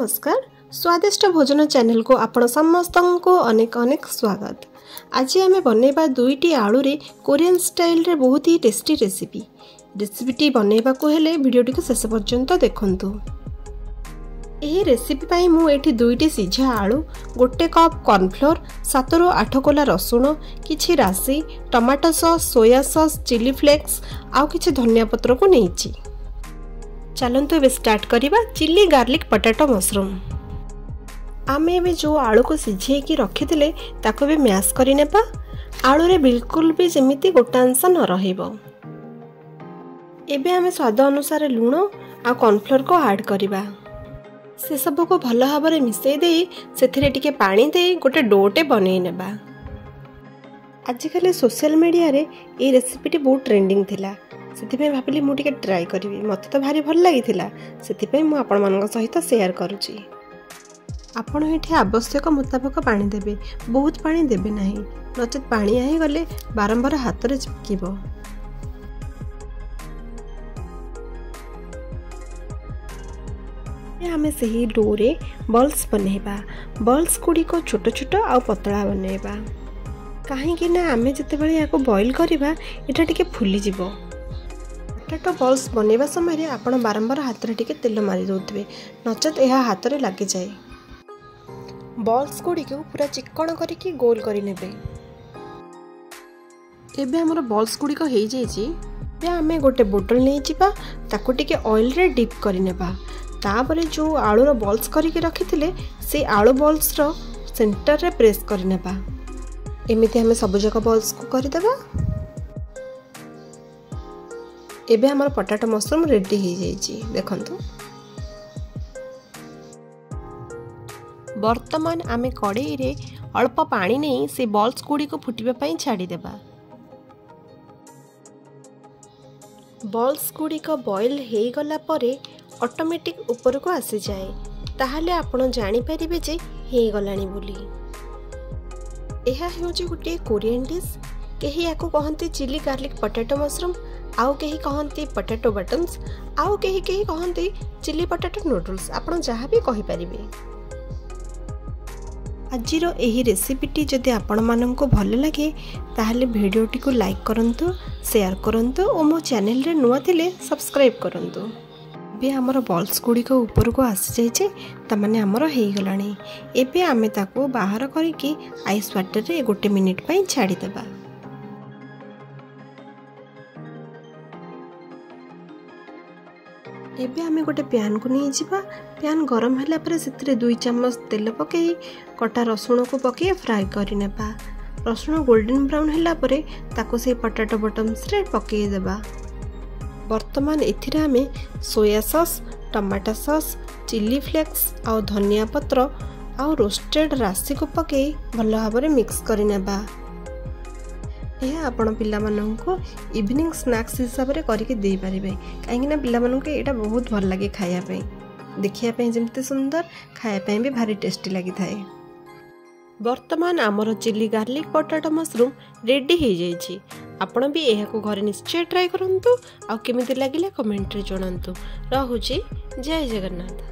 नमस्कार स्वादिष्ट भोजन चैनल को आपण समस्त को अनेक अनेक स्वागत। आज आम बनैबा दुईटी आलू रे कोरियन स्टाइल रे बहुत ही टेस्टी रेसिपी बनैबा को हेले वीडियोटी को शेष पर्यंत देखंतु। एही रेसिपी पाई मु एठी दुईटी सिझा आलू, गोटे कप कॉर्नफ्लोर, 7 ରୁ 8 कोला रसुण, किछि राशि, tomato sauce, soya sauce, chilli flakes आउ किछि धनिया पत्र को नेइछि। चलंतु एबे स्टार्ट करिबा चिली गार्लिक पोटैटो मशरूम। आमे एबे जो आलू को सिझे की रखिथिले ताको भी मैश करि नेबा। आलू रे बिल्कुल भी जेमिति गोटा अंश न रहिबो। एबे आमे स्वाद अनुसार लूण आ कॉर्नफ्लोर को ऐड करिबा। से सब को भल भाबरे मिसई देई सेथिरे टिके पानी देई गोटे डोटे बनै नेबा। आजिकल सोशल मीडिया रे ए रेसिपीटी बहुत ट्रेंडिंग थिला, सेथिपे भाबिली मु टिके ट्राई करिवि। मते तो भारी भल लागिथिला, सेथिपे मु आपण मानक सहित शेयर करूची। आपण एठी आवश्यक मुताबिक पानी देबे, बहुत पानी देबे नाही, नचेत पानी आही गले बारंबार हाथ रे चिपकिबो। आमे सही डो रे बॉल्स बनेबा। बॉल्स गुडी को छोट छोट आ पतला बनेबा, काहे कि ना आमे जते बेले याको बॉईल करिबा एटा टिके फुली जिवो। पोटैटो बॉल्स बनेबा समय रे आपण बारंबार हाथ रे टिके तेल मारी दोतबे, नचेत एहा हाथ रे लागि जाय। बॉल्स गुडी को पूरा चिकन करिकि गोल करि नेबे। एबे हमर बॉल्स गुडी को हेइ जायछि। बे आमे गोटे बोतल नै जिबा, ताको टिके ऑयल रे डिप करि नेबा। तापरे जो आलू रो बॉल्स करिकि रखिथिले से आलू बॉल्स रो सेंटर रे प्रेस करि नेबा। एमिति हमें सब जगह बॉल्स को करि देबा। एबे हमर पोटैटो मशरूम रेडी हो जाइछि, देखंतु। वर्तमान आमे कड़ाई रे अल्प पानी नहीं से बॉल्स गुडी को फुटिबा पई छाडी देबा। बॉल्स गुडी को बॉईल हे गला परे ऑटोमेटिक ऊपर को आसी जाए, ताहाले आपण जानि परिबे जे हे गलानी बोली। एहा हेउची गुटे कोरियन डिश। केही याको कहंती चिली गार्लिक पोटैटो मशरूम, आउ केही कहंती पोटैटो बटन्स, आउ केही कहंती चिली पोटैटो नूडल्स। आपण जहा भी कहि परिबे। आजिरो एही रेसिपीटी जदि आपण माननको भल लागे ताहाले वीडियोटी को लाइक करंतु, शेयर करंतु और मो चैनल रे नुआ थिले सब्सक्राइब करंतु। बे हमर बॉल्स गुडी को ऊपर को आसी जाइछे, त माने हमर हेइ गलानी। एबे आमे ताको बाहर करिकि आइस वाटर रे 1 मिनिट पई छाडी देबा। एबे आमे गोटे पैन को नहीं जिबा। पैन गरम होला पर सेतिरे 2 चम्मच तेल पकई कटा रसुण को पकई फ्राई करि नेबा। रसुण गोल्डन ब्राउन होला परे ताको से पोटैटो बटन्स रे पकई देबा। वर्तमान एथिरे आमे soya sauce, tomato sauce, chilli flakes आ धनिया पत्र आ रोस्टेड राशि को पकई भल भाबरे मिक्स करि नेबा। यह आपण पिला माननको इवनिंग स्नैक्स हिसाब रे करिके देई परिबे, काहेकि ना पिला माननको एटा बहुत भल लागे खाया पे। देखिया पे जेमते सुंदर, खाया पे भी भारी टेस्टी लागि थाए। वर्तमान आमर chilli garlic potato mushroom ready हो जाइछि। आपण भी एहा को घरे निश्चय ट्राई करंतु, आ केमिति लागिला कमेंट रे जणांतु। रहूची, जय जगन्नाथ।